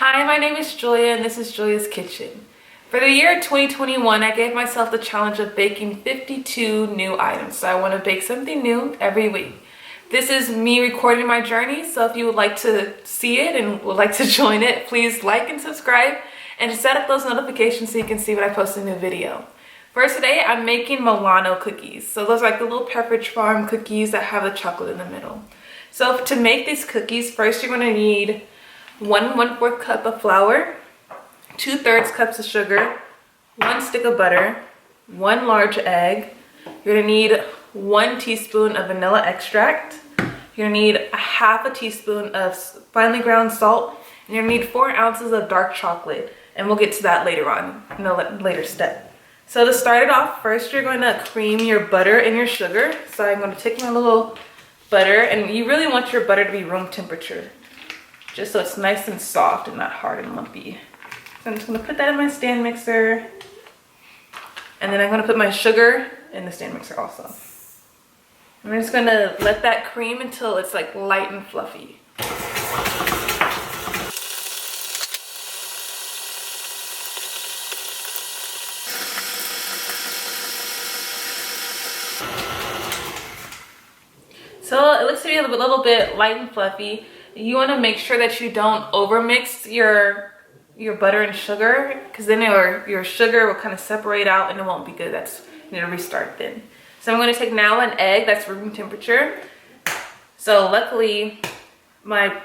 Hi, my name is Julia and this is Julia's Kitchen. For the year 2021, I gave myself the challenge of baking 52 new items. So I want to bake something new every week. This is me recording my journey, so if you would like to see it and would like to join it, please like and subscribe and set up those notifications so you can see when I post a new video. First today, I'm making Milano cookies. So those are like the little Pepperidge Farm cookies that have the chocolate in the middle. So to make these cookies, first you're going to need 1/4 cup of flour, 2/3 cups of sugar, 1 stick of butter, 1 large egg. You're gonna need 1 teaspoon of vanilla extract. You're gonna need a 1/2 teaspoon of finely ground salt, and you're gonna need 4 ounces of dark chocolate. And we'll get to that later on in a later step. So to start it off, first you're going to cream your butter and your sugar. So I'm going to take my little butter, and you really want your butter to be room temperature, just so it's nice and soft and not hard and lumpy. So I'm just gonna put that in my stand mixer. And then I'm gonna put my sugar in the stand mixer also. I'm just gonna let that cream until it's like light and fluffy. So it looks to be a little bit light and fluffy. You want to make sure that you don't overmix your butter and sugar, because then your sugar will kind of separate out and it won't be good. You need to restart then. So I'm going to take now an egg that's room temperature. So luckily my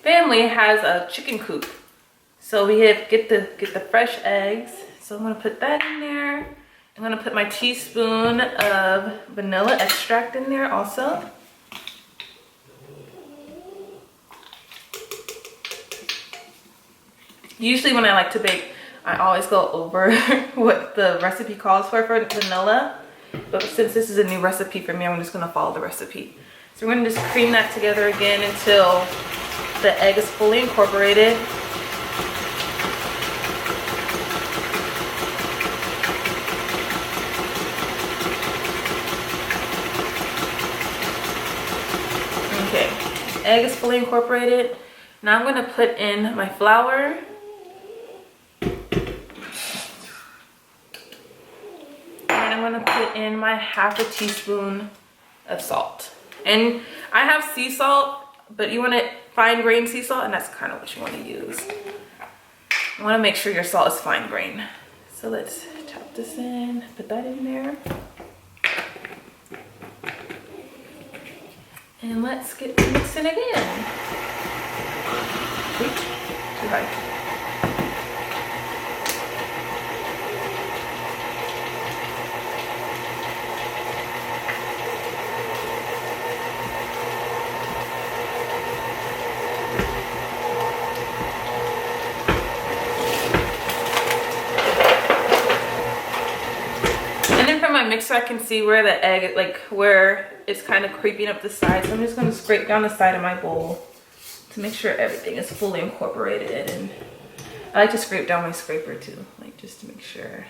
family has a chicken coop, so we have get the fresh eggs. So I'm going to put that in there. I'm going to put my teaspoon of vanilla extract in there also. Usually when I like to bake, I always go over what the recipe calls for vanilla. But since this is a new recipe for me, I'm just going to follow the recipe. So we're going to just cream that together again until the egg is fully incorporated. Okay, egg is fully incorporated. Now I'm going to put in my flour. I'm going to put in my 1/2 teaspoon of salt. And I have sea salt, but you want to fine grain sea salt, and that's kind of what you want to use. You want to make sure your salt is fine grain. So let's tap this in, put that in there. And let's get mixing again. Oops, too high. Mixer, I can see where the egg, like where it's kind of creeping up the side. So I'm just going to scrape down the side of my bowl to make sure everything is fully incorporated. And I like to scrape down my scraper too, like just to make sure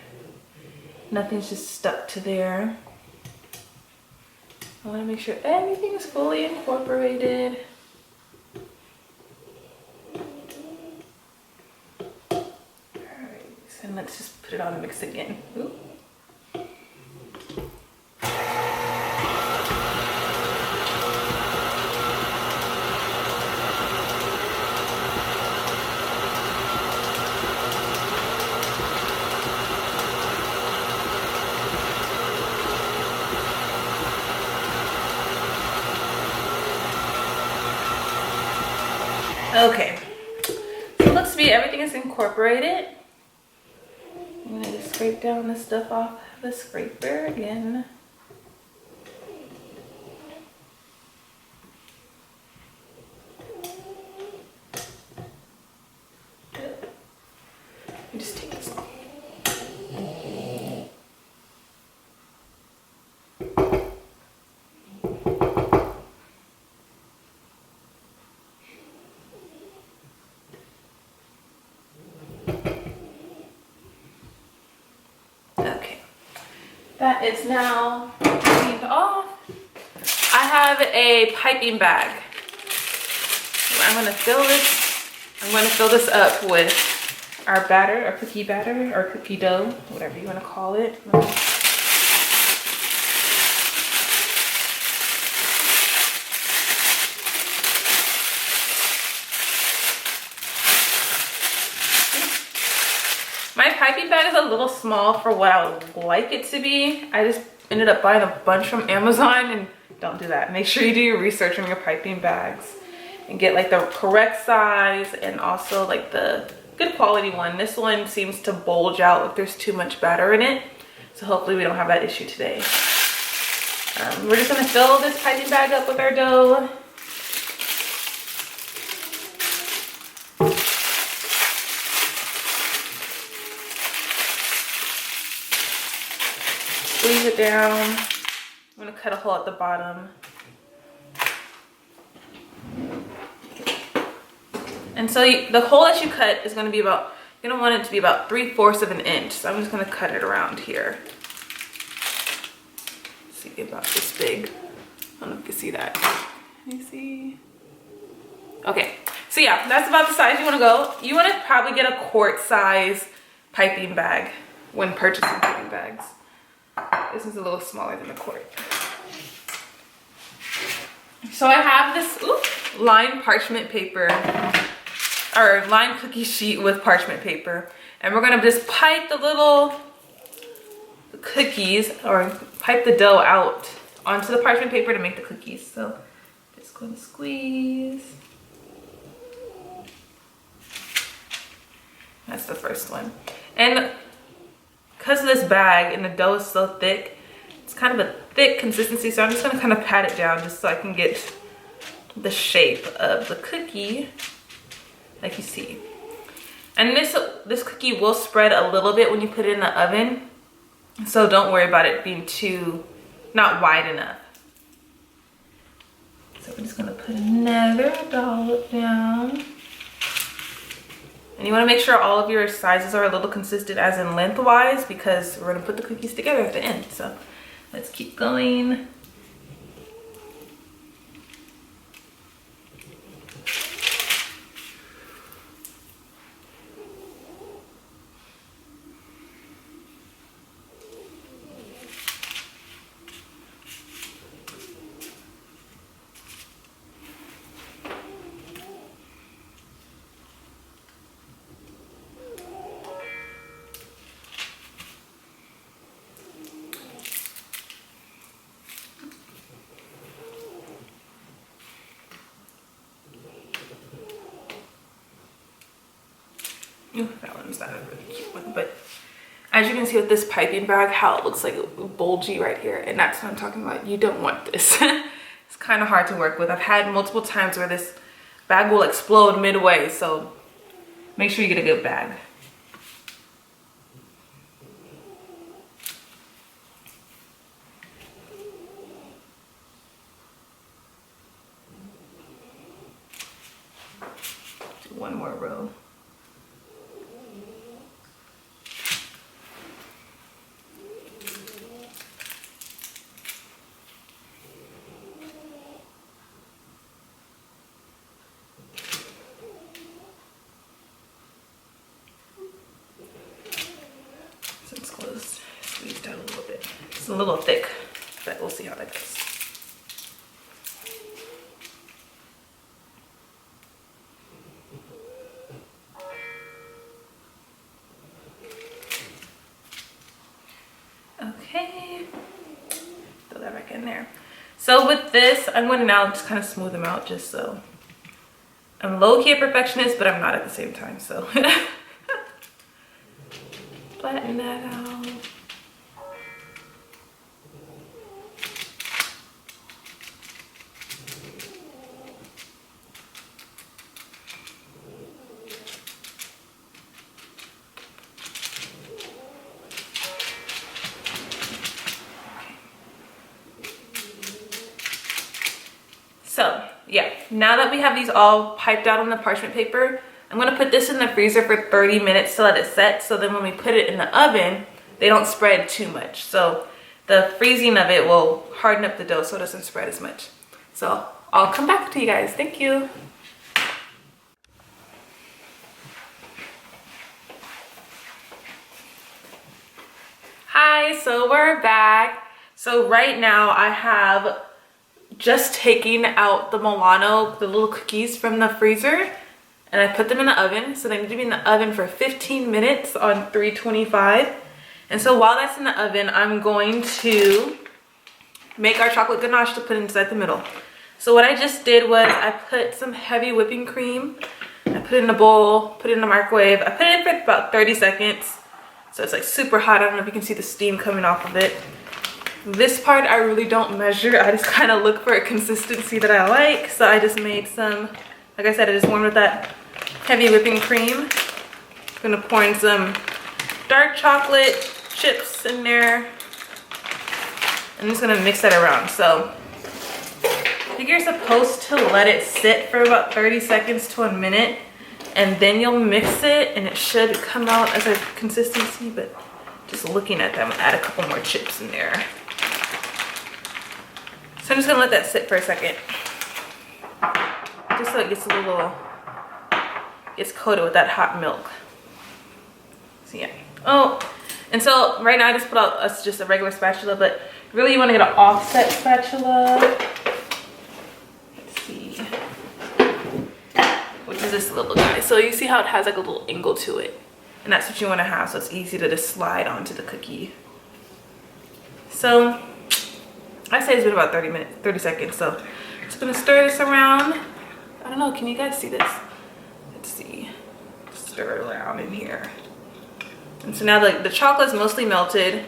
nothing's just stuck to there. I want to make sure everything is fully incorporated. Alright, so let's just put it on and mix again. Ooh. Okay, so it looks to be everything is incorporated. I'm going to just scrape down this stuff off the scraper again. Just take this off. That is now cleaned off. I have a piping bag. So I'm going to fill this I'm going to fill this up with our batter, our cookie batter, or cookie dough, whatever you want to call it. My piping bag is a little small for what I would like it to be. I just ended up buying a bunch from Amazon, and don't do that. Make sure you do your research on your piping bags and get like the correct size and also like the good quality one. This one seems to bulge out if there's too much batter in it. So hopefully we don't have that issue today. We're just gonna fill this piping bag up with our dough. Squeeze it down. I'm gonna cut a hole at the bottom. And so the hole that you cut is gonna be about, you're gonna want it to be about 3/4 of an inch. So I'm just gonna cut it around here. See, about this big. I don't know if you can see that. Can you see? Okay, so yeah, that's about the size you wanna go. You wanna probably get a quart size piping bag when purchasing piping bags. This is a little smaller than the quart. So I have this lined parchment paper, or lined cookie sheet with parchment paper. And we're gonna just pipe the little cookies, or pipe the dough out onto the parchment paper to make the cookies. So just gonna squeeze. That's the first one. And because of this bag and the dough is so thick, it's kind of a thick consistency, so I'm just gonna kind of pat it down just so I can get the shape of the cookie like you see. And this cookie will spread a little bit when you put it in the oven, so don't worry about it being not wide enough. So we're just gonna put another dollop down. And you want to make sure all of your sizes are a little consistent as in lengthwise, because we're going to put the cookies together at the end. So let's keep going. Ooh, that one's not a really cute one, but as you can see with this piping bag, how it looks like bulgy right here, and that's what I'm talking about. You don't want this. It's kind of hard to work with. I've had multiple times where this bag will explode midway, so make sure you get a good bag. Do one more row. Squeezed out a little bit. It's a little thick, but we'll see how that goes. Okay, throw that back in there. So with this, I'm going to now just kind of smooth them out, just so. I'm low-key a perfectionist, but I'm not at the same time, so. Flatten that out. So yeah, now that we have these all piped out on the parchment paper, I'm gonna put this in the freezer for 30 minutes to let it set, so then when we put it in the oven, they don't spread too much. So the freezing of it will harden up the dough so it doesn't spread as much. So I'll come back to you guys. Thank you. Okay, so we're back. So right now I have just taken out the Milano, the little cookies from the freezer, and I put them in the oven. So they need to be in the oven for 15 minutes on 325. And so while that's in the oven, I'm going to make our chocolate ganache to put inside the middle. So what I just did was I put some heavy whipping cream. I put it in a bowl, put it in the microwave. I put it in for about 30 seconds. So it's like super hot. I don't know if you can see the steam coming off of it. This part I really don't measure. I just kind of look for a consistency that I like. So I just made some, like I said, I just warmed with that heavy whipping cream. I'm gonna pour in some dark chocolate chips in there. I'm just gonna mix that around. So I think you're supposed to let it sit for about 30 seconds to a minute, and then you'll mix it and it should come out as a consistency, but just looking at them, add a couple more chips in there. So I'm just gonna let that sit for a second. Just so it gets a little, gets coated with that hot milk. So yeah. Oh, and so right now I just put out just a regular spatula, but really you wanna get an offset spatula. Let's see. Which is this little guy. So you see how it has like a little angle to it. And that's what you wanna have, so it's easy to just slide onto the cookie. So I say it's been about 30 seconds. So just gonna stir this around. I don't know, can you guys see this? Let's see. Stir it around in here. And so now the chocolate's mostly melted.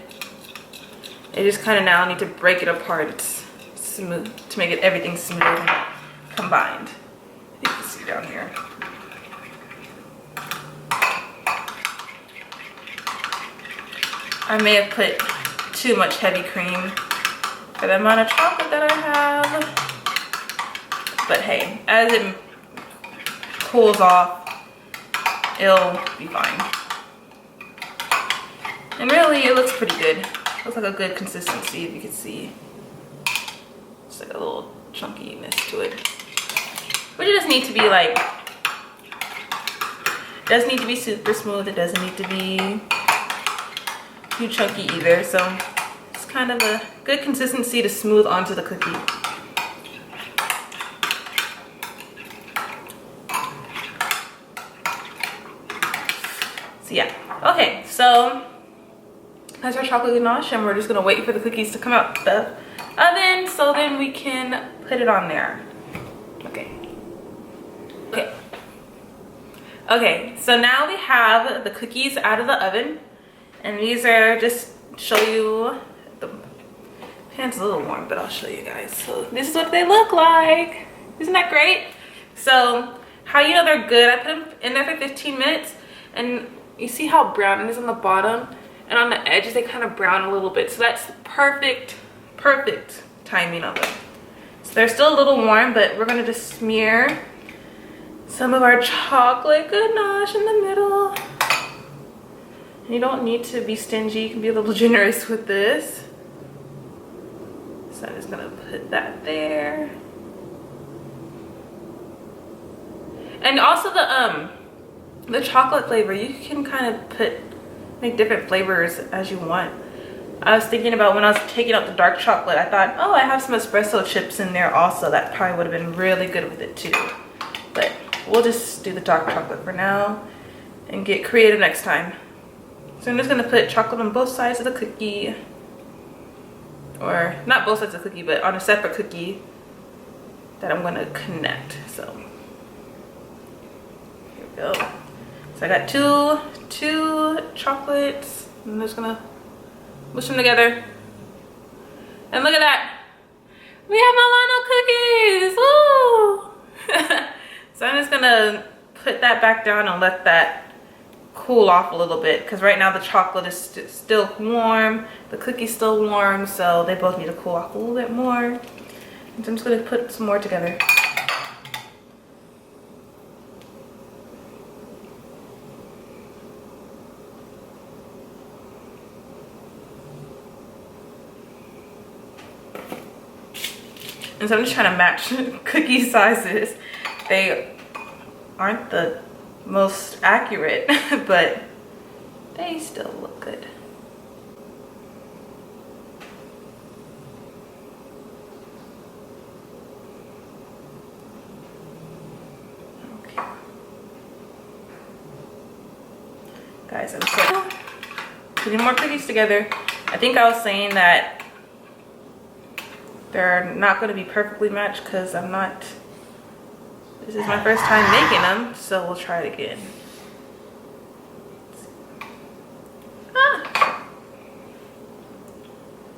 I just kind of now need to break it apart. It's smooth to make it everything smooth and combined. You can see down here. I may have put too much heavy cream for the amount of chocolate that I have. But hey, as it cools off, it'll be fine. And really, it looks pretty good. Looks like a good consistency, if you can see. It's like a little chunkiness to it. But it doesn't need to be like, it doesn't need to be super smooth. It doesn't need to be too chunky either. So it's kind of a good consistency to smooth onto the cookie. So yeah, okay, so that's our chocolate ganache, and we're just gonna wait for the cookies to come out the oven so then we can put it on there. Okay, so now we have the cookies out of the oven, and these are, just show you, the pan's a little warm, but I'll show you guys. So this is what they look like. Isn't that great? So how you know they're good, I put them in there for 15 minutes, and you see how brown it is on the bottom, and on the edges they kind of brown a little bit. So that's perfect timing of them. So they're still a little warm, but we're gonna just smear some of our chocolate ganache in the middle. And you don't need to be stingy, you can be a little generous with this. So I'm just gonna put that there. And also the chocolate flavor, you can kind of make different flavors as you want. I was thinking about when I was taking out the dark chocolate, I thought, oh, I have some espresso chips in there also. That probably would have been really good with it too. But we'll just do the dark chocolate for now and get creative next time. So I'm just gonna put chocolate on both sides of the cookie. Or not both sides of the cookie, but on a separate cookie that I'm gonna connect. So here we go. So I got two chocolates. I'm just gonna mush them together. And look at that. We have Milano cookies. Woo! So I'm just gonna put that back down and let that cool off a little bit, because right now the chocolate is still warm, the cookie's still warm, so they both need to cool off a little bit more. And so I'm just gonna put some more together. And so I'm just trying to match cookie sizes. They aren't the most accurate, but they still look good. Guys, I'm so putting more cookies together. I think I was saying that they're not going to be perfectly matched because this is my first time making them, so we'll try it again.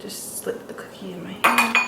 Just slip the cookie in my hand.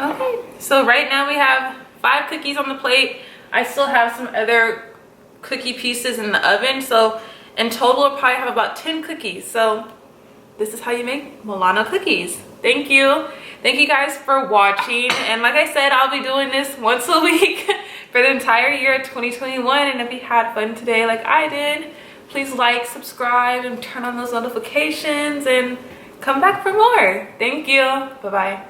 Okay, so right now we have 5 cookies on the plate. I still have some other cookie pieces in the oven, so in total I'll probably have about 10 cookies. So this is how you make Milano cookies. Thank you guys for watching, and like I said, I'll be doing this once a week for the entire year of 2021. And if you had fun today like I did, please like, subscribe, and turn on those notifications and come back for more. Thank you. Bye-bye.